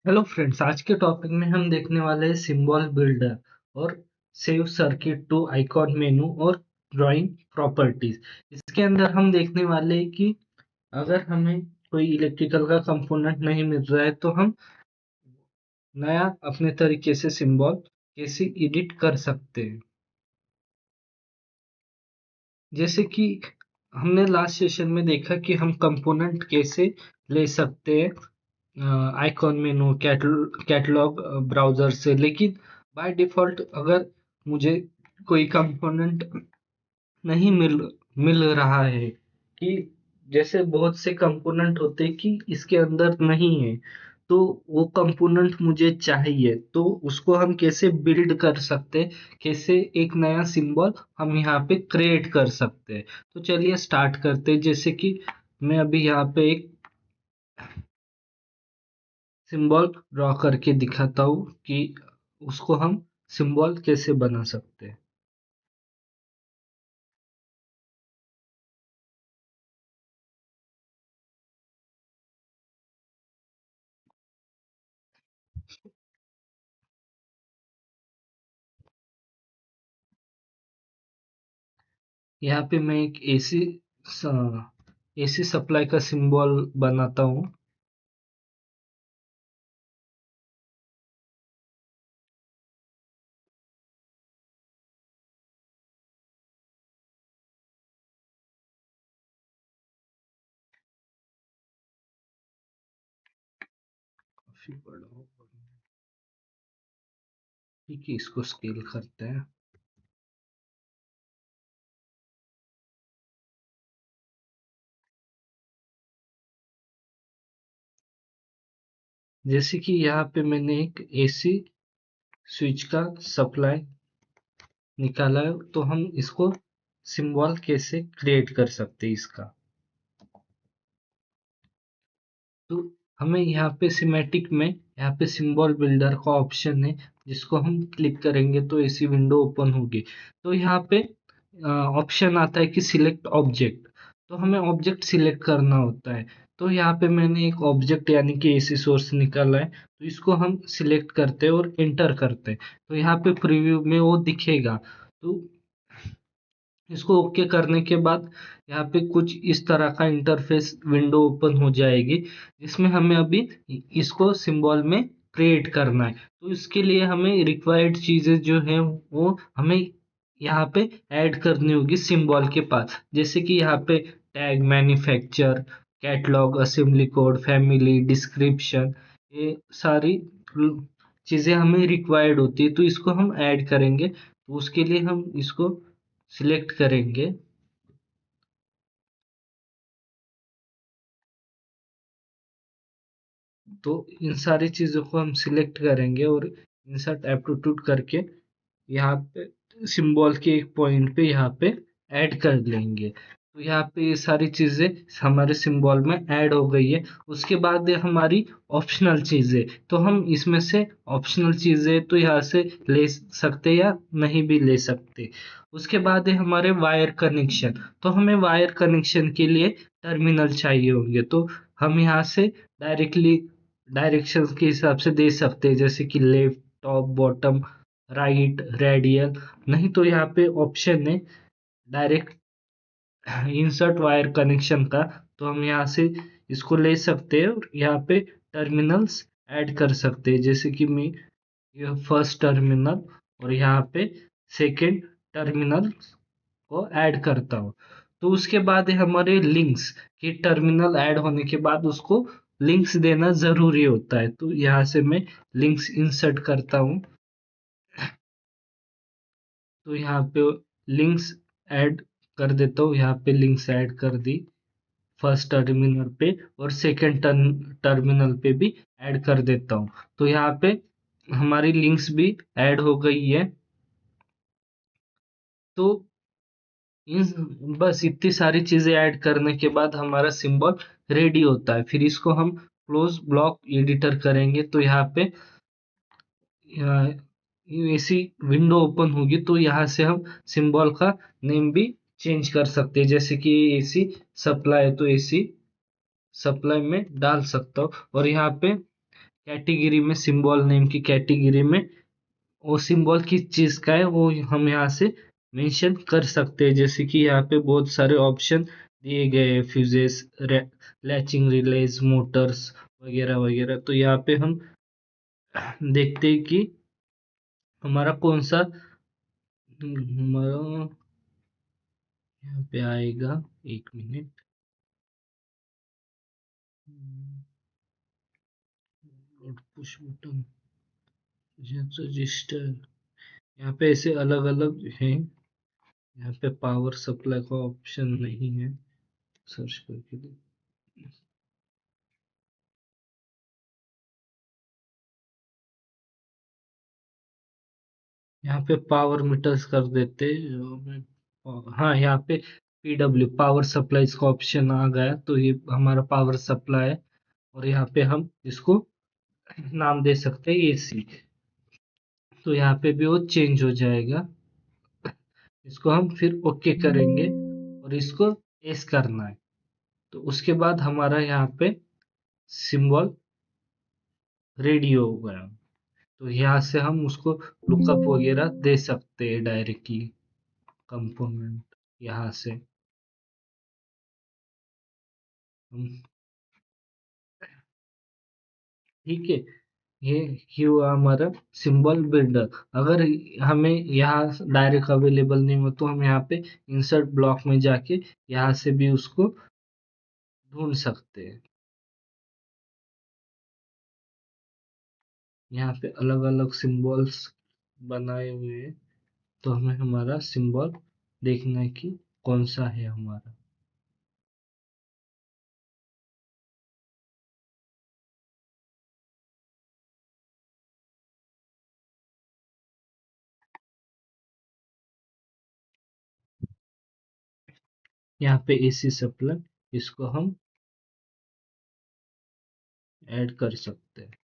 Hello friends, आज के topic में हम देखने वाले हैं सिंबल बिल्डर और save circuit to icon menu और ड्राइंग प्रॉपर्टीज। इसके अंदर हम देखने वाले हैं कि अगर हमें कोई इलेक्ट्रिकल का कंपोनेंट नहीं मिल रहा है तो हम नया अपने तरीके से सिंबल कैसे एडिट कर सकते हैं। जैसे कि हमने लास्ट सेशन में देखा कि हम कंपोनेंट कैसे ले सकते हैं आइकॉन मेनू कैटलॉग ब्राउजर से। लेकिन बाय डिफॉल्ट अगर मुझे कोई कंपोनेंट नहीं मिल रहा है कि जैसे बहुत से कंपोनेंट होते हैं कि इसके अंदर नहीं है, तो वो कंपोनेंट मुझे चाहिए, तो उसको हम कैसे बिल्ड कर सकते हैं, कैसे एक नया सिंबल हम यहाँ पे क्रिएट कर सकते हैं। तो चलिए स्टार्ट करते हैं। जैसे कि मैं अभी यहाँ पे एक सिंबल ड्रॉ करके दिखाता हूँ कि उसको हम सिंबल कैसे बना सकते हैं। यहाँ पे मैं एक एसी सप्लाई का सिंबल बनाता हूँ। काफी बड़ा होगा। ठीक है, इसको स्केल करते हैं। जैसे कि यहाँ पे मैंने एक एसी स्विच का सप्लाई निकाला है, तो हम इसको सिंबल कैसे क्रिएट कर सकते हैं इसका। तो हमें यहाँ पे सिमेटिक में यहाँ पे सिंबल बिल्डर का ऑप्शन है, जिसको हम क्लिक करेंगे तो ऐसी विंडो ओपन होगी। तो यहाँ पे ऑप्शन आता है कि सिलेक्ट ऑब्जेक्ट। तो हमें ऑब्जेक्ट सिलेक्ट करना होता है। तो यहाँ पे मैंने एक ऑब्जेक्ट यानी कि एसी सोर्स निकाला है, तो इसको हम सिलेक्ट करते हैं और एंटर करते हैं। तो यहाँ पे प्रीव्यू में वो दिखेगा। तो इसको ओके करने के बाद यहाँ पे कुछ इस तरह का इंटरफेस विंडो ओपन हो जाएगी, जिसमें हमें अभी इसको सिंबल में क्रिएट करना है। तो इसके लिए हमें रिक्वायर्ड चीजें जो है वो हमें यहाँ पे ऐड करनी होगी सिंबल के पास। जैसे कि यहाँ पे tag, manufacture, catalogue, assembly code, family, description, ये सारी चीजें हमें रिक्वायर्ड होती है, तो इसको हम ऐड करेंगे। तो उसके लिए हम इसको सिलेक्ट करेंगे। तो इन सारी चीजों को हम सिलेक्ट करेंगे और इंसर्ट एप्टीट्यूड करके यहाँ पे सिंबल के एक पॉइंट पे यहाँ पे ऐड कर लेंगे। तो यहाँ पे ये सारी चीजें हमारे सिंबल में ऐड हो गई है। उसके बाद है हमारी ऑप्शनल चीजें। तो हम इसमें से ऑप्शनल चीजें तो यहाँ से ले सकते या नहीं भी ले सकते। उसके बाद है हमारे वायर कनेक्शन। तो हमें वायर कनेक्शन के लिए टर्मिनल चाहिए होंगे, तो हम यहाँ से डायरेक्टली डायरेक्शंस के हिसाब से दे सकते हैं, जैसे कि left, top, bottom, right, radial. नहीं तो यहाँ पे ऑप्शन है डायरेक्ट इंसर्ट वायर कनेक्शन का। तो हम यहाँ से इसको ले सकते हैं और यहाँ पे टर्मिनल्स ऐड कर सकते हैं। जैसे कि मैं यह फर्स्ट टर्मिनल और यहाँ पे सेकेंड टर्मिनल को ऐड करता हूँ। तो उसके बाद है हमारे लिंक्स कि टर्मिनल ऐड होने के बाद उसको लिंक्स देना जरूरी होता है। तो यहाँ से मैं लिंक्स इंसर्ट करता हूँ। तो यहाँ पे लिंक्स ऐड कर देता हूँ। यहाँ पे लिंक्स ऐड कर दी फर्स्ट टर्मिनल पे, और सेकेंड टर्मिनल पे भी ऐड कर देता हूँ। तो यहाँ पे हमारी लिंक्स भी ऐड हो गई है। तो बस इतनी सारी चीजें ऐड करने के बाद हमारा सिंबल रेडी होता है। फिर इसको हम क्लोज ब्लॉक एडिटर करेंगे। तो यहाँ पे ऐसी विंडो ओपन होगी, तो यहाँ से हम सिंबल का नेम भी चेंज कर सकते हैं। जैसे कि एसी सप्लाई है तो एसी सप्लाई में डाल सकता हूँ। और यहाँ पे कैटेगरी में, सिंबल नेम की कैटेगरी में वो सिंबल किस चीज का है वो हम यहाँ से मेंशन कर सकते हैं। जैसे कि यहाँ पे बहुत सारे ऑप्शन दिए गए हैं, फ्यूजेस, लैचिंग रिलेज, मोटर्स वगैरह वगैरह। तो यहाँ पे हम देखते हैं कि हमारा कौन सा हमारा यहाँ पे आएगा। एक मिनट। पुश बटन, रजिस्टर, यहाँ पे ऐसे अलग अलग हैं। यहाँ पे पावर सप्लाई का ऑप्शन नहीं है, सर्च करके देख। यहाँ पे पावर मीटर्स कर देते। हाँ, यहाँ पे पीडब्ल्यू पावर सप्लाईज का ऑप्शन आ गया, तो ये हमारा पावर सप्लाई है। और यहाँ पे हम इसको नाम दे सकते हैं एसी। तो यहाँ पे भी वो चेंज हो जाएगा। इसको हम फिर ओके करेंगे और इसको एस करना है। तो उसके बाद हमारा यहाँ पे सिंबल रेडी हो गया। तो यहाँ से हम उसको लुकअप वगैरह दे सकते हैं डायरेक्टली कंपोनेंट यहाँ से हम। ठीक है, ये हुआ हमारा सिंबल बिल्डर। अगर हमें यहाँ डायरेक्ट अवेलेबल नहीं हो तो हम यहाँ पे इंसर्ट ब्लॉक में जाके यहाँ से भी उसको ढूंढ सकते हैं। यहाँ पे अलग अलग सिंबल्स बनाए हुए हैं, तो हमें हमारा सिंबल देखना है कि कौन सा है हमारा। यहाँ पे एसी सप्लाई, इसको हम ऐड कर सकते हैं।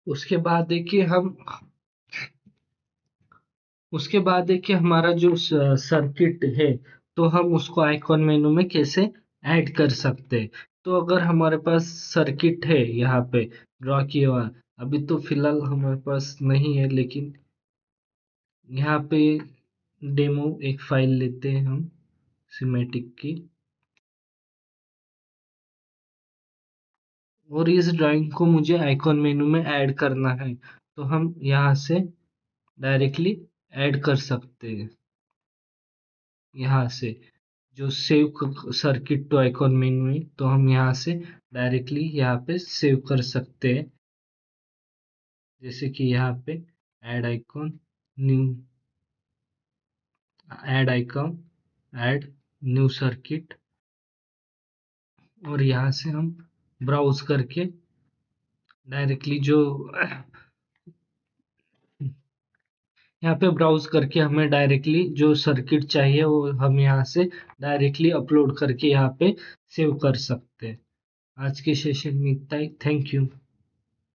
उसके बाद देखिए हम उसके बाद देखिए हमारा जो सर्किट है, तो हम उसको आइकॉन मेनू में कैसे ऐड कर सकते हैं। तो अगर हमारे पास सर्किट है यहाँ पे ड्रॉ किया हुआ, अभी तो फिलहाल हमारे पास नहीं है, लेकिन यहाँ पे डेमो एक फाइल लेते हैं हम सिमेटिक की, और इस ड्राइंग को मुझे आइकॉन मेनू में ऐड करना है। तो हम यहाँ से डायरेक्टली ऐड कर सकते हैं। यहाँ से जो save circuit to icon menu है, तो हम यहाँ से डायरेक्टली यहाँ पे सेव कर सकते हैं। जैसे कि यहाँ पे add icon, new, add icon, add new circuit, और यहाँ से हम ब्राउज करके डायरेक्टली जो यहाँ पे ब्राउज करके हमें डायरेक्टली जो सर्किट चाहिए वो हम यहाँ से डायरेक्टली अपलोड करके यहाँ पे सेव कर सकते हैं। आज के सेशन में इतना ही। Thank you.